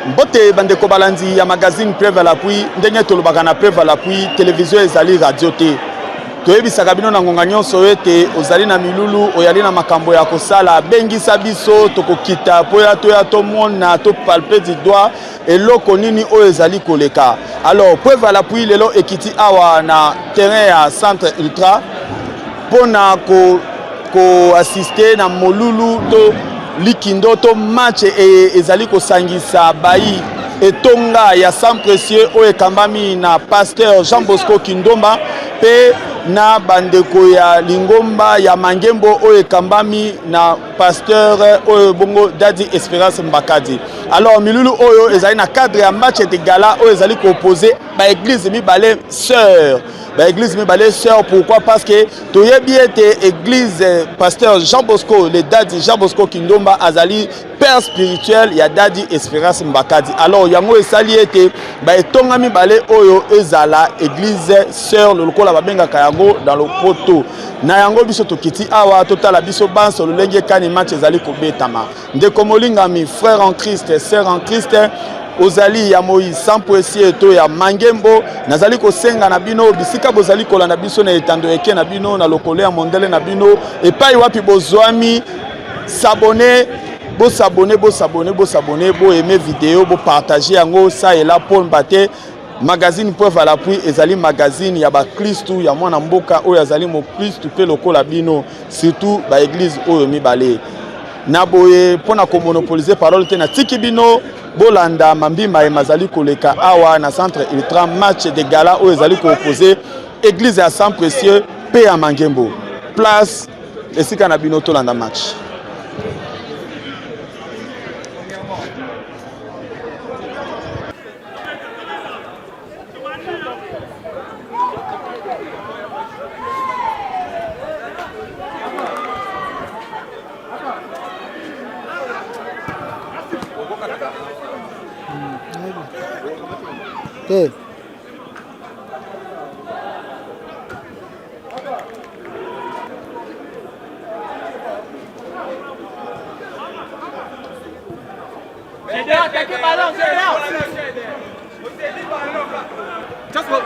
Mbote bandeko balandi ya magazine Preuve à l'appui ndenge tolobaka na Preuve à l'appui télévision ezali radio te toyebisaka bino na ngonga nyonso ete ozali na milulu oyali na makambo ya kosala bengisa biso tokokita po ya toya tomona to palper du doigt eloko nini oyo ezali koleka. Alors Preuve à l'appui lelo ekiti awa na terrain ya centre ultra pona ko assister na molulu to likindo to match ezali kosangisa bayi etonga ya sang précieux oyo ekambami na pasteur Jean Bosco Kindomba pe na bandeko ya Lingomba ya Mangembo oyo ekambami na pasteur oyo bongo Dadi Espérance Mbakadi. Alors milulu oyo ezali na cadre ya match de gala oyo ezali ko opposer ba église mibale sœur. Ba église mibale sœur, pourquoi? Parce que toyebi ete église pasteur Jean Bosco le Dadi Jean Bosco Kindomba azali père spirituel ya Dadi Espérance Mbakadi. Alors yango esali ete ba etonga mibale oyo ezala église sœur lokola babengaka yango dans le poto. Na yango biso tokiti awa totala biso banso lolenge kani match ezali kobetama. Ndeko molingami frère en Christ, sœur en Christ, ozali ya Moïse sans précieux to ya Mangembo nazali kosenga na bino bisika bozali kolanda biso na etando eke na bino na lokole ya mondele na bino epai wapi bozwami s'abonner bo aimer vidéo bo partager yango ça et là pour mbate magazine Preuve à l'appui ezali magazine ya ba Kristu ya mwana mboka oyo azali mo Kristu pe lokola bino surtout ba église oyo mibale na boye pona ko monopoliser parole te na tiki bino bolanda mambima mazali koleka awa na centre ultra match de gala oyo ezali ko opposer église ya sang précieux pe ya Mangembo place esika na bino tolanda match. Okay. Just go,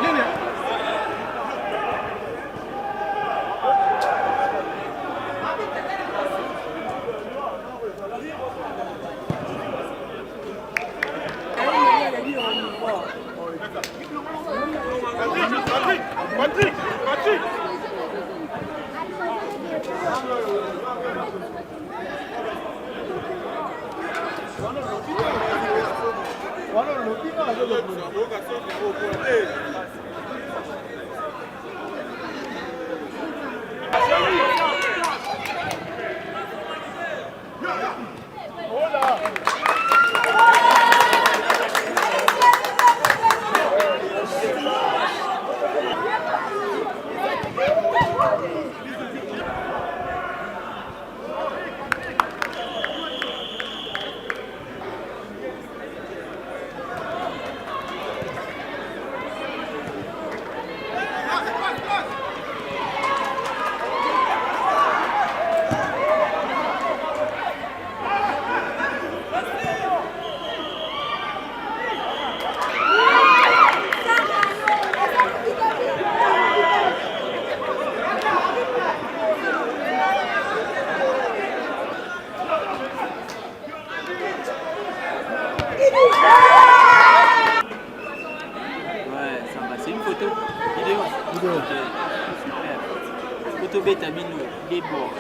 Betamino, les bords.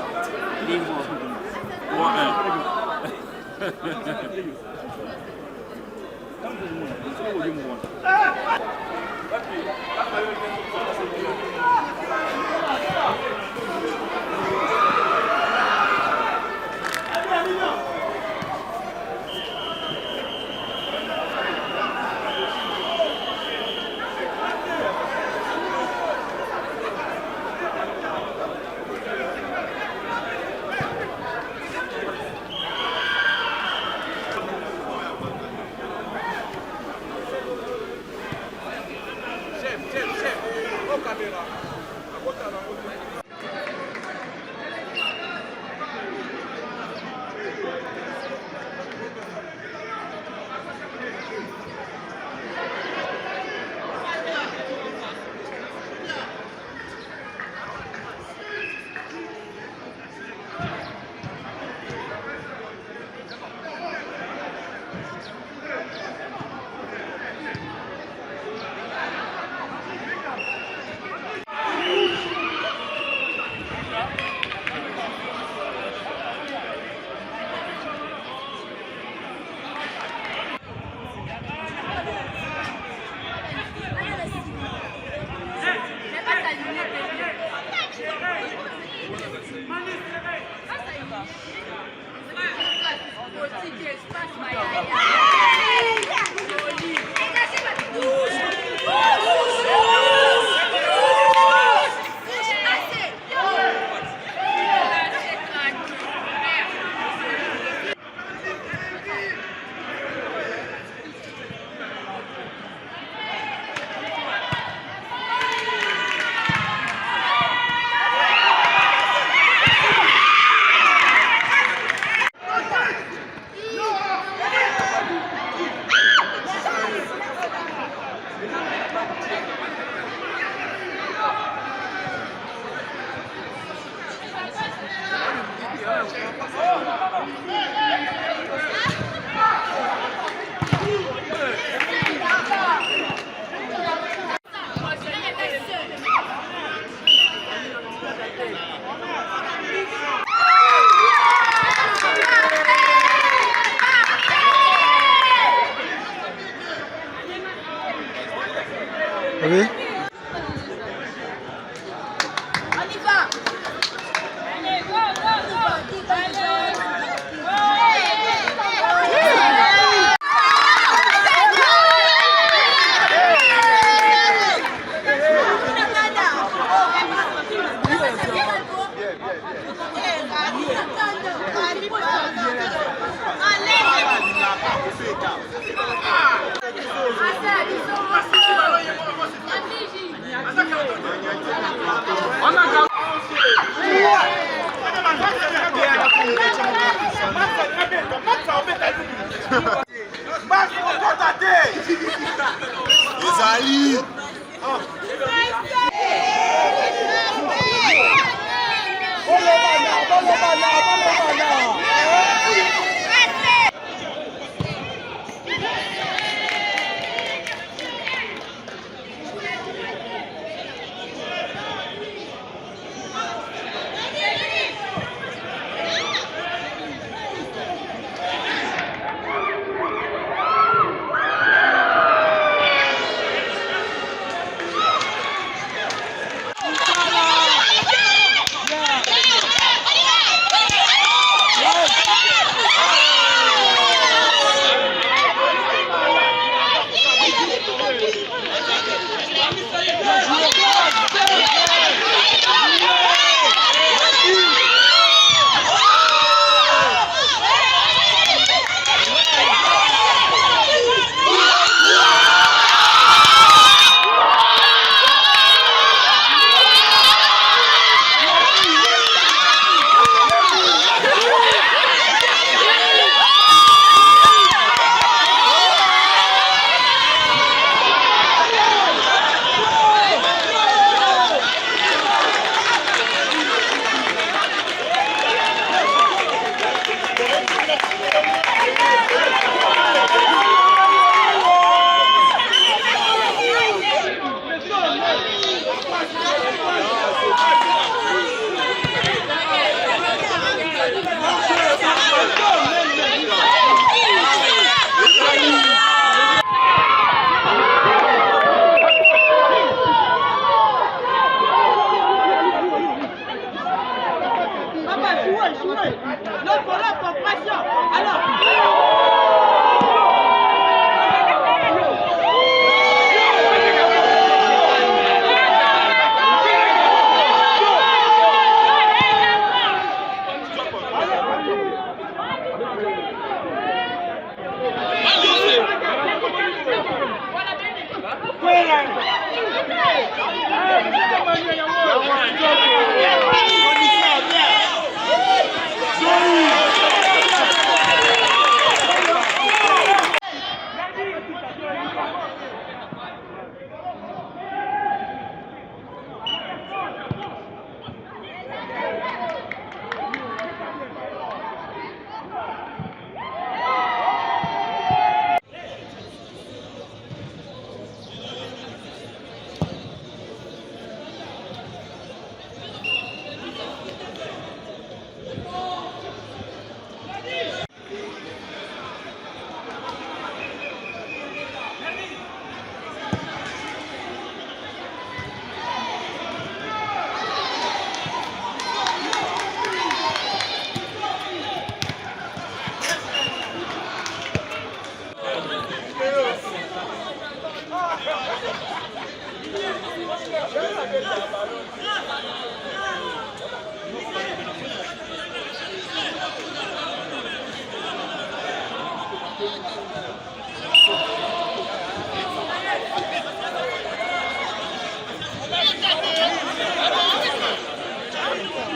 1 Oui. Ezali.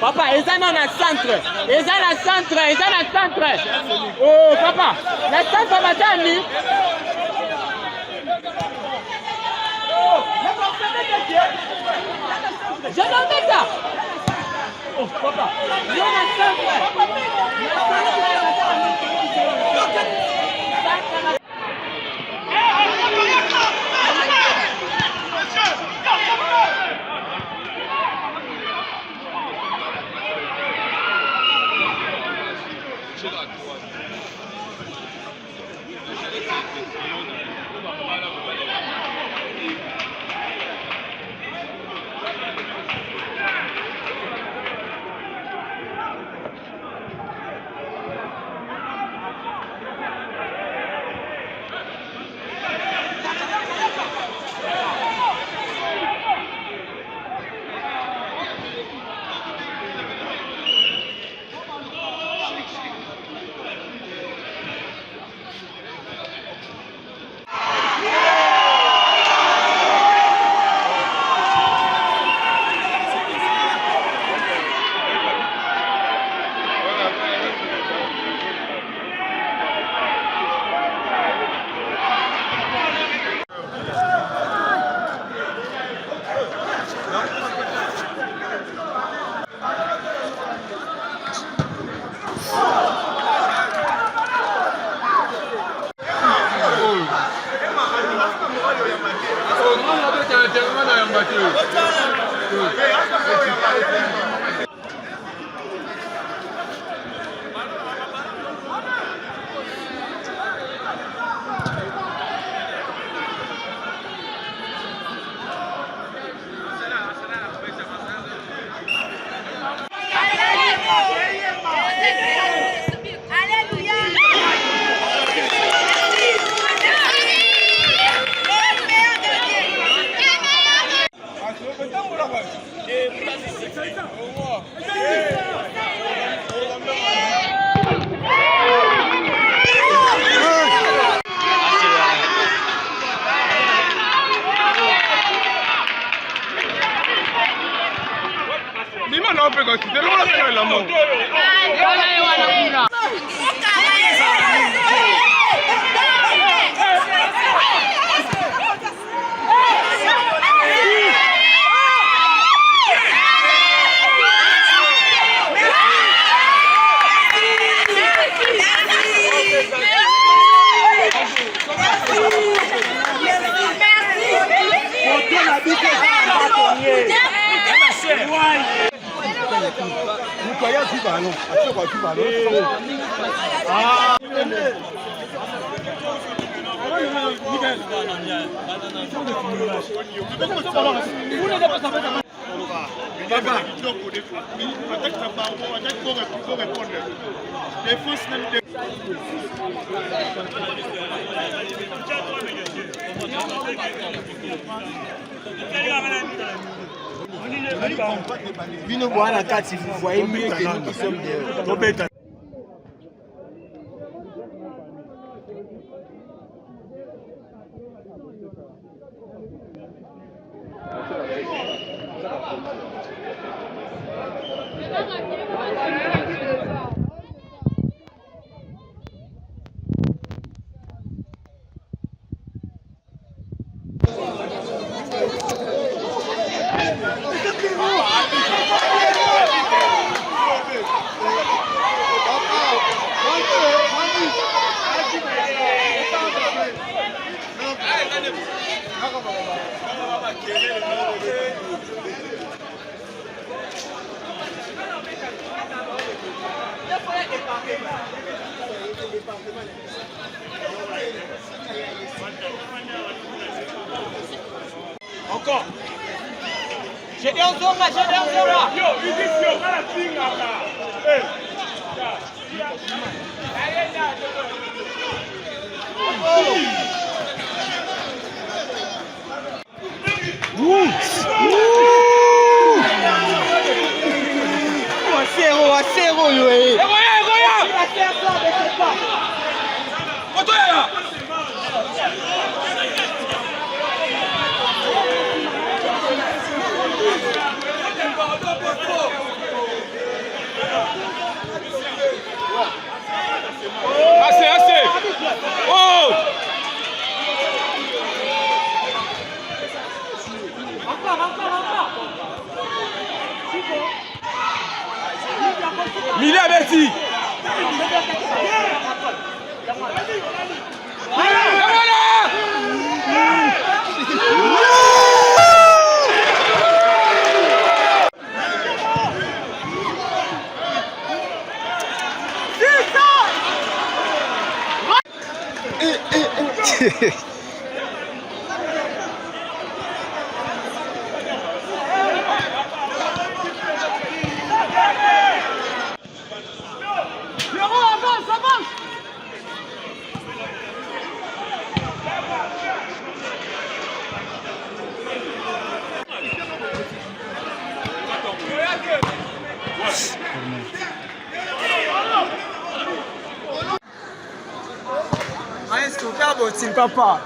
Papa, ils sont dans le centre. Ils sont dans le centre. Ils sont dans le centre. Oh, papa, le centre va t'amener. Je n'en mets pas. Oh, papa, je dans le centre. Bino Boana 4, si vous voyez mieux que nous qui sommes dehors. Encore. J'ai des ozons là, j'ai des ozons là. Yo, il dit que on a la fille là. A zéro, yo. Assez. Oh! Mila Betty! Papa.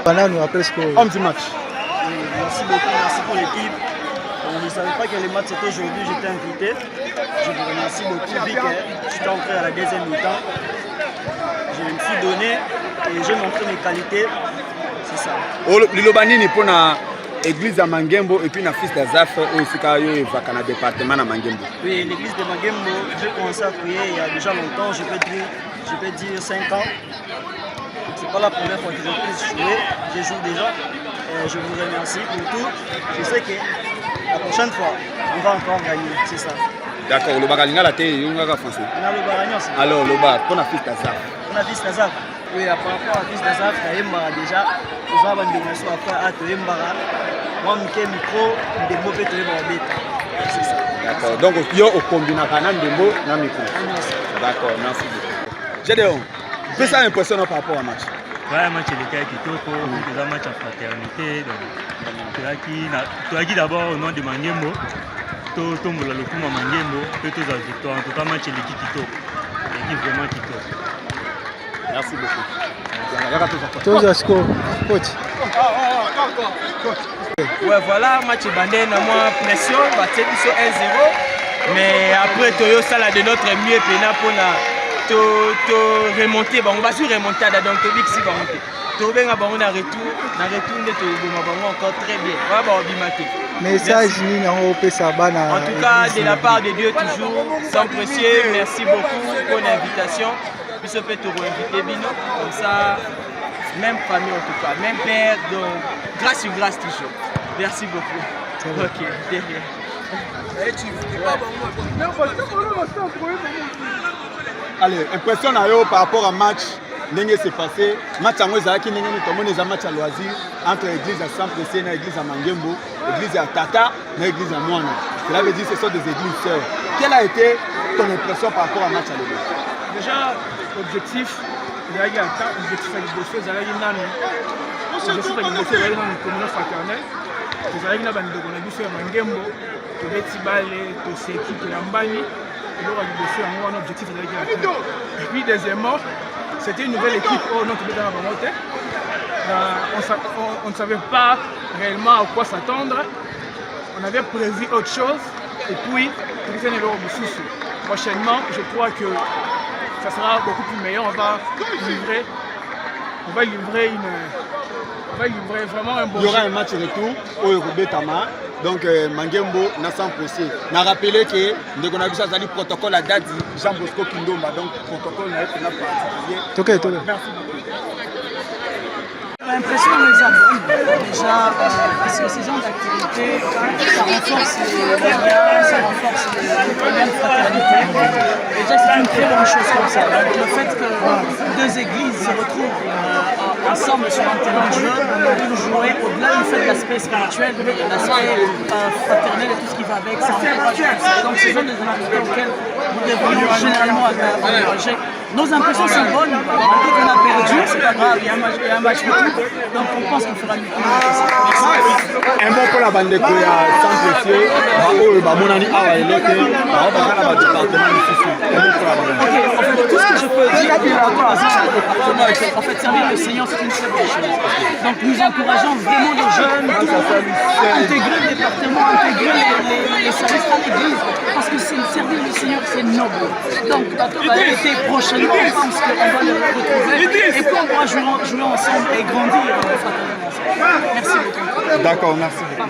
Banane après ce que... Homme du match. Merci beaucoup, merci pour l'équipe. Je ne savais pas que le match c'était aujourd'hui, j'étais invité. Je vous remercie beaucoup, vu que j'étais entré à la deuxième mi-temps. Je me suis donné et j'ai montré mes qualités. C'est ça. Lilobanini pour l'église de Mangembo et puis la fils d'Azaf aussi dans le département de Mangembo. Oui, l'église de Mangembo, j'ai commencé à prier il y a déjà longtemps, je peux dire 5 ans. Ce n'est pas la première fois que je puisse jouer, je joue déjà. Je vous remercie pour tout. Je sais que la prochaine fois, on va encore gagner, c'est ça. D'accord, le bagalinga la télé, on va français. On a le baragnon, c'est ça. Alors, le bar, pour la fils d'Azaf. Pour la fils d'Azaf. Oui, par rapport à la fils d'Azaf, déjà, nous avons une démonstration à faire à Toyembara. Moi, je micro, je vais c'est ça. D'accord, donc il y a au combina canal de mots dans le micro. D'accord, merci beaucoup. Gédéon, fais ça impressionnant par rapport au match. Ouais, match de Kitoko, c'est un match en fraternité. Tu as dit d'abord au nom de Mangembo, tu as dit le coup de Mangembo, tu as dit victoire. En tout cas, match de Kitoko. L'équipe vraiment Kitoko. Merci beaucoup. Coach. Ouais, voilà, match bandé, na moins pression, battu sur 1-0. Mais après, Toyo Sala de notre mieux pour remonter. On va sur remonter, donc Tobic si va monter. Tobic a un retour, encore très bien. Message en tout cas, de la part de Dieu, toujours sans précieux. Merci beaucoup pour l'invitation. Puis se fait inviter Bino, comme ça, même famille en tout cas, même père, donc grâce sur grâce toujours. Merci beaucoup. Ok, derrière. Allez, impression par rapport au match, ce s'est passé. Match à Mouezaki, qui est un match à loisir entre l'église à Saint-Pressé et l'église à Mangembo, l'église à Tata et l'église à Moana. Cela veut dire que ce sont des églises sœurs. Quelle a été ton impression par rapport au match à l'église? Déjà, l'objectif, il y a un objectif à l'objectif à l'objectif à une communauté fraternelle. tozalaki na bandeko na biso ya mangembo tobeti bale toseki toyambani eloko ya liboso yango wana objectif ezalaki la tête. Et puis deuxièmement c'était une nouvelle équipe oyo non tobetaka bango te. On ne savait pas réellement à quoi s'attendre. On avait prévu autre chose et puis prochainement je crois que ça sera beaucoup plus meilleur. On va livrer vraiment un bon. Il y aura un match retour au Betama. Donc Mangembo n'a sans procès. N'a rappelé que nous avons déjà le protocole à date Jean Bosco Kindomba. Donc protocole n'a pas particulier. Ok. Merci. L'impression les a bonne déjà parce que ces genres d'activités ça renforce les liens, ça renforce les liens de fraternité. Déjà c'est une très bonne chose comme ça. Donc, le fait que deux églises se retrouvent ensemble sur un terrain de jeu pour jouer au-delà du fait de l'aspect spirituel, mais l'aspect fraternel et tout ce qui va avec, ça encourage tout ça. Donc ce sont des activités auxquelles nous devrions généralement encourager. Nos impressions sont bonnes, malgré qu'on a perdu, c'est pas grave, il y a un match retour, donc on pense qu'on fera mieux. Un bon pour la bande de Koya, sans pression, mon ami a été en fait, tout ce que je peux dire par rapport à ça, en fait, servir le Seigneur, c'est une très bonne chose. Donc nous encourageons vraiment les jeunes à intégrer le département, intégrer les services à l'église, parce que servir le Seigneur, c'est noble. Donc, on va arrêter prochainement, on pense qu'on va le retrouver, et puis on pourra jouer ensemble et grandir fraternellement ensemble. Merci beaucoup. D'accord, merci beaucoup.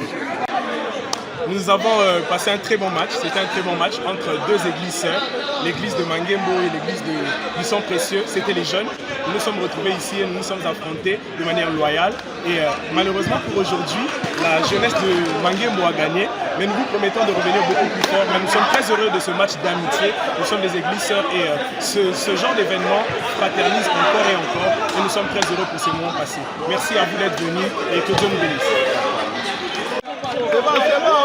Nous avons passé un très bon match. C'était un très bon match entre deux églises sœurs, l'église de Mangembo et l'église du Sang Précieux. C'était les jeunes. Nous nous sommes retrouvés ici et nous nous sommes affrontés de manière loyale. Et malheureusement pour aujourd'hui, la jeunesse de Mangembo a gagné. Mais nous vous promettons de revenir beaucoup plus fort. Mais nous sommes très heureux de ce match d'amitié. Nous sommes des églises sœurs et ce genre d'événement fraternise encore et encore. Et nous sommes très heureux pour ces moments passés. Merci à vous d'être venus et que Dieu nous bénisse. C'est bon, c'est bon.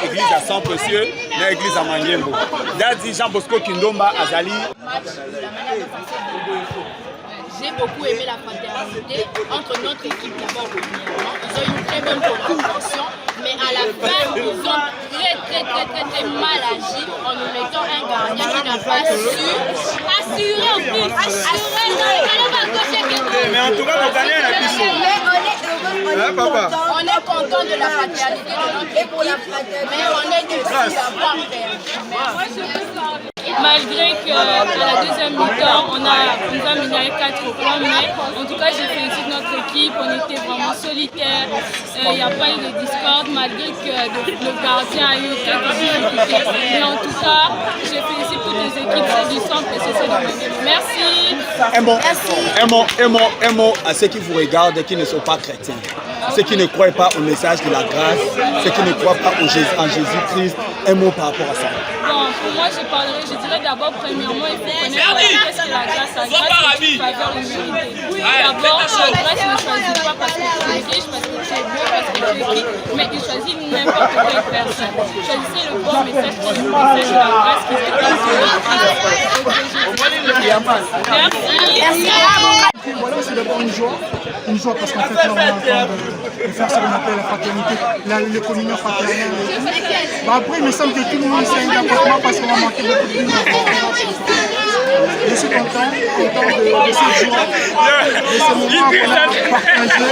Église à Sang Précieux, mais église à Mangembo. Dadi Jean Bosco Kindomba Azali. J'ai beaucoup aimé la fraternité entre notre équipe d'abord premièrement. Ils ont eu une très bonne collaboration, mais à la fin, ils ont très mal agi en nous mettant un gardien qui n'a pas su assurer au plus. Mais en tout cas, on gagne la question. On est content de la fraternité de notre équipe, mais on est déçus d'avoir perdu. Malgré qu'à la deuxième mi-temps, on nous a mené 4 points, mais en tout cas, je félicite notre équipe, on était vraiment solitaires, il n'y a pas eu de discorde, malgré que le gardien a eu quelques difficultés. Mais en tout cas, je félicite toutes les équipes du centre et c'est de Merci. Un mot à ceux qui vous regardent et qui ne sont pas chrétiens. Ceux qui ne croient pas au message de la grâce, ceux qui ne croient pas en Jésus-Christ, un mot par rapport à ça. Bon, pour moi, je dirais d'abord, premièrement, il faut connaître qu'est-ce que la grâce. La grâce, c'est une faveur imméritée. D'abord, la grâce ne choisit pas parce que tu es riche, parce que tu es beau, parce que tu es riche, mais il choisit n'importe quelle personne. Choisissez le bon message, qui est le message de la grâce qui est Merci. Voilà, c'est d'abord une joie parce qu'en fait là on est en train de faire ce qu'on appelle la fraternité, les communions fraternelles et tout. Après il me semble que tout le monde s'est d'accord parce qu'on va manquer beaucoup de lignes. Je suis content de cette joie, de ce moment qu'on a partagé.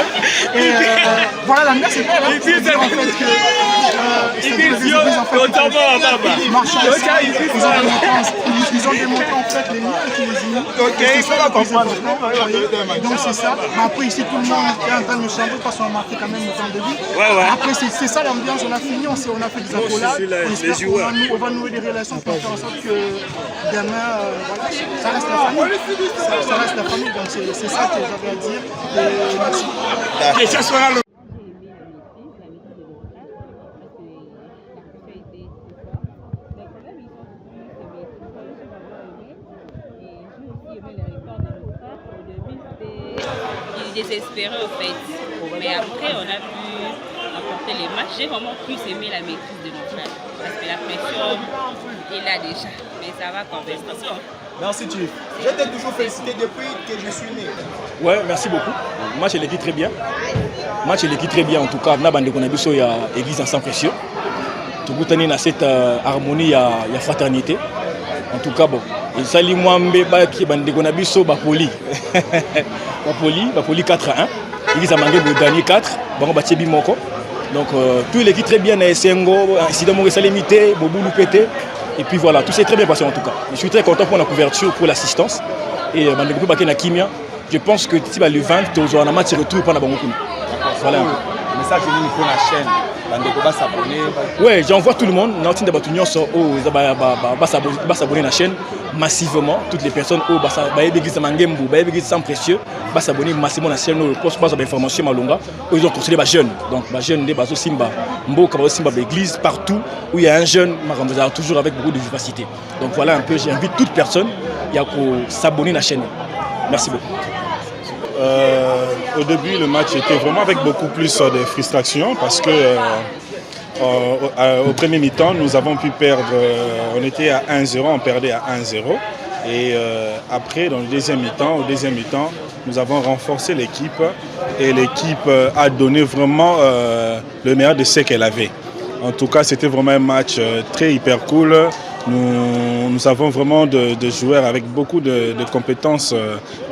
Et voilà, la mère c'est pas là pour dire en fait que c'est des églises en fait qui marchent ensemble, ils ont démontré en fait les liens qui les unissent. C'est ça la comprendre. Donc c'est ça. Mais après ici tout le monde est en train de me chanter parce qu'on a marqué quand même le temps de vie. Après c'est ça l'ambiance, on a fini, on a fait des accolades. On espère qu'on va nouer des relations pour faire en sorte que demain, voilà, ça reste la famille. Ça reste la famille, donc c'est ça que j'avais à dire. Et merci. Que ça soit le... Désespéré au fait, mais après on a pu apporter les matchs. J'ai vraiment plus aimé la maîtrise de notre match parce que la pression est là déjà. mais ça va convaincre. Merci Chief. Je t'ai toujours félicité depuis que je suis né. Ouais, merci beaucoup. Le match est très bien. Le match est très bien en tout cas. Il y a l'église en sang précieux. Tout le monde a cette harmonie, il y a fraternité. En tout cas, bon. Et ça, les moi, qui poli. Poli 4-1. L'église a gagné 4. Donc, tout l'équipe très bien. Incident limité, Boboulou pété. Et puis voilà, tout s'est très bien passé en tout cas. Je suis très content pour la couverture, pour l'assistance. Et je pense que le 20, tu as un match de retour pour la Bangokoun. Voilà un peu. Le message est pour la chaîne. Ouais, j'envoie tout le monde. Nous s'abonner à la chaîne massivement. Toutes les personnes qui l'église Mangembo, l'église sans précieux, s'abonner massivement à la chaîne. Nous postons des informations malonga. Ils ont construit les jeunes. Donc, les jeunes, les bateaux Simba, Mbo, Simba, l'église, partout où il y a un jeune, toujours avec beaucoup de vivacité. Donc voilà un peu, j'invite toute personne à s'abonner à la chaîne. Merci beaucoup. Au début, le match était vraiment avec beaucoup plus de frustration parce que au premier mi-temps, nous avons pu perdre, on était à 1-0, on perdait à 1-0. Et après, dans le deuxième mi-temps, nous avons renforcé l'équipe et l'équipe a donné vraiment le meilleur de ce qu'elle avait. En tout cas, c'était vraiment un match très hyper cool. Nous avons vraiment de joueurs avec beaucoup de compétences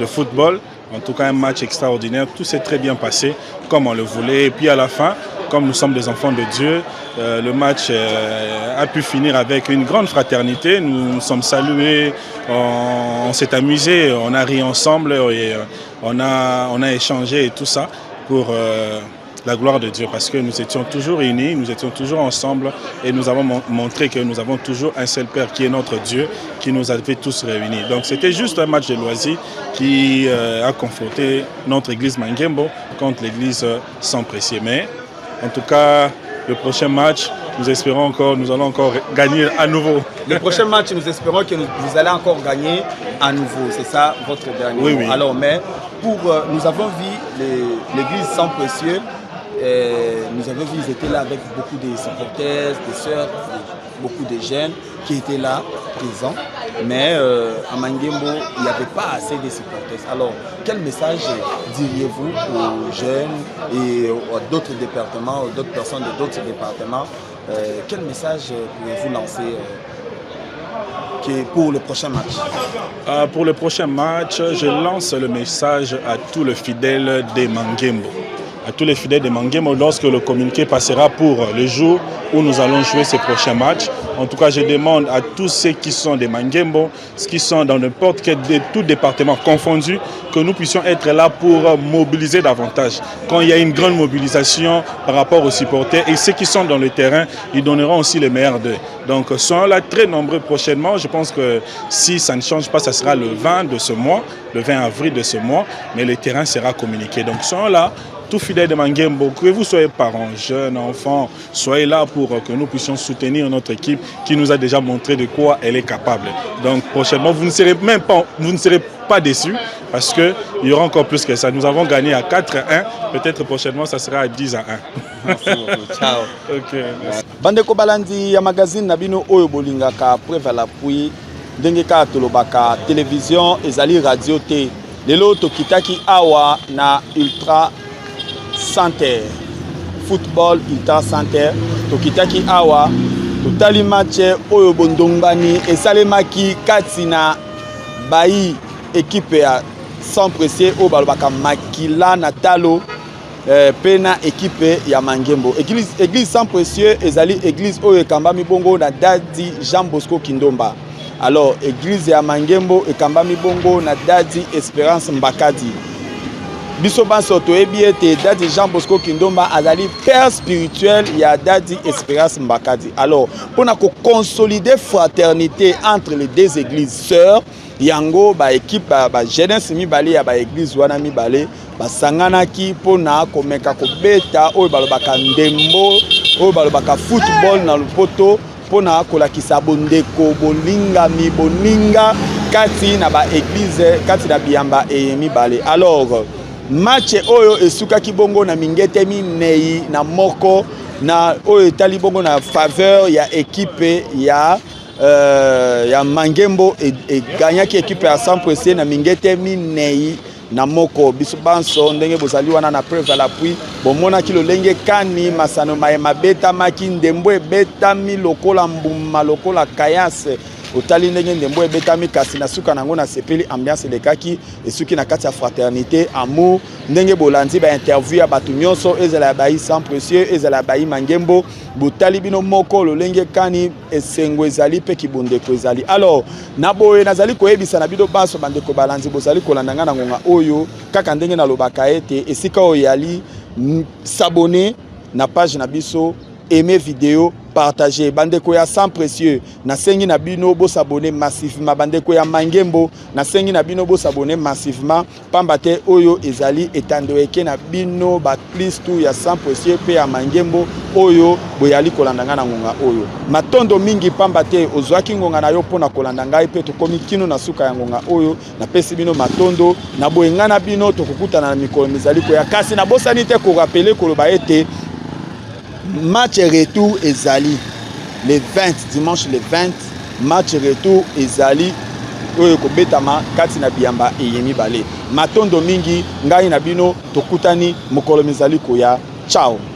de football. En tout cas, un match extraordinaire. Tout s'est très bien passé comme on le voulait. Et puis à la fin, comme nous sommes des enfants de Dieu, le match a pu finir avec une grande fraternité. Nous nous sommes salués, on s'est amusé, on a ri ensemble et on a échangé et tout ça pour la gloire de Dieu. Parce que nous étions toujours unis, nous étions toujours ensemble et nous avons montré que nous avons toujours un seul Père qui est notre Dieu, qui nous avait tous réunis. Donc c'était juste un match de loisirs qui a confronté notre église Mangembo contre l'église sans précieux. Mais en tout cas, le prochain match, nous allons encore gagner à nouveau. Le prochain match, nous espérons que vous allez encore gagner à nouveau. C'est ça votre dernier mot. Oui. Alors, mais nous avons vu l'église sans précieux. Nous avons vu, ils étaient là avec beaucoup de supporters, des sœurs, beaucoup de jeunes qui étaient là, présents. Mais à Mangembo, il n'y avait pas assez de supporters. Alors, quel message diriez-vous aux jeunes et à d'autres départements, aux d'autres personnes de d'autres départements? Quel message pouvez-vous lancer pour le prochain match? Pour le prochain match, je lance le message à tous les fidèles de Mangembo. À tous les fidèles de Mangembo, lorsque le communiqué passera pour le jour où nous allons jouer ces prochains matchs. En tout cas, je demande à tous ceux qui sont des Mangembo, qui sont dans n'importe quel tout département confondu, que nous puissions être là pour mobiliser davantage. Quand il y a une grande mobilisation par rapport aux supporters et ceux qui sont dans le terrain, ils donneront aussi le meilleur d'eux. Donc, soyons là très nombreux prochainement. Je pense que si ça ne change pas, ça sera le 20 de ce mois, le 20 avril de ce mois, mais le terrain sera communiqué. Donc, soyons là. Tout fidèle de Mangembo, que vous soyez parents, jeunes, enfants, soyez là pour que nous puissions soutenir notre équipe qui nous a déjà montré de quoi elle est capable. Donc prochainement, vous ne serez pas déçus parce qu'il y aura encore plus que ça. Nous avons gagné à 4-1, peut-être prochainement ça sera à 10-1. Merci beaucoup, ciao. Okay. Bandeko balandi ya magazine Nabino Oyo Bolingaka preuve à l'appui ndenge kaka tolobaka télévision ezali radio te. Lelo tokitaki awa na Ultra Center, football Ultra Center, tokitaki awa totali match oyo bondongani esalemaki kati na bayi équipe ya sans précieux oyo balobaka makila na talo pena équipe ya Mangembo. Église sans précieux ezali église oyo ekambami bongo na dadi Jean Bosco Kindomba. Alors église ya Mangembo ekambami bongo na dadi Espérance Mbakadi. Biso banso toyebi ete dadi Jean Bosco Kindomba azali père spirituel ya dadi Espérance Mbakadi. Alors pour consolider fraternité entre les deux églises sœurs, yango ba équipe ba jeunesse mibale ya ba église wana mibale basanganaki pona komeka kobeta oyo balobaka ndembo oyo balobaka football na lopoto pona kolakisa bondeko bolingami boninga kati na ba église kati na biyamba e mibale. Alors match oyo esukaki bongo na mingete minei na moko na oyo etali bongo na faveur ya équipe ya ya Mangembo et gagnaki équipe à 100% na mingete minei na moko biso banso ndenge bozali wana na preuve à l'appui bomona ki lolenge kani masano maema beta maki ndembo beta mi lokola mbuma lokola kayase otali ndenge ndembo ebetami kasi na suka nango na sepeli ambiance lekaki esuki na kati ya fraternité amour ndenge bolandi ba interview ya batu nyonso ezala ya bayi sans précieux ezala ya bayi Mangembo botali bino moko lolenge kani esengo ezali pe kibondeko ezali alors na boye nazali koyebisa na bido baso bandeko balandi bozali kolanda nga na ngonga oyo kaka ndenge na lobaka ete esika oyali s'abonner na page na biso aimer vidéo partager bandeko ya sans précieux na sengi na bino bo s'abonner massivement bandeko ya Mangembo na sengi na bino bo s'abonner massivement pambate oyo ezali etandoeke na bino ba Kristu ya sans précieux pe ya Mangembo oyo boyali kolandanga na ngonga oyo matondo mingi pambate ozwaki ngonga na yo pona kolanda ngai pe tokomi kino na suka ya ngonga oyo na pesi bino matondo na boyengana bino tokokutana na mikolo mizali ko ya kasi na bosani te ko rappeler koloba ete match retour ezali le 20 dimanche le 20 match retour ezali oyo kobetama kati na biyamba eyemi bale matondo mingi ngai na bino tokutani mokolo mizali koya ciao.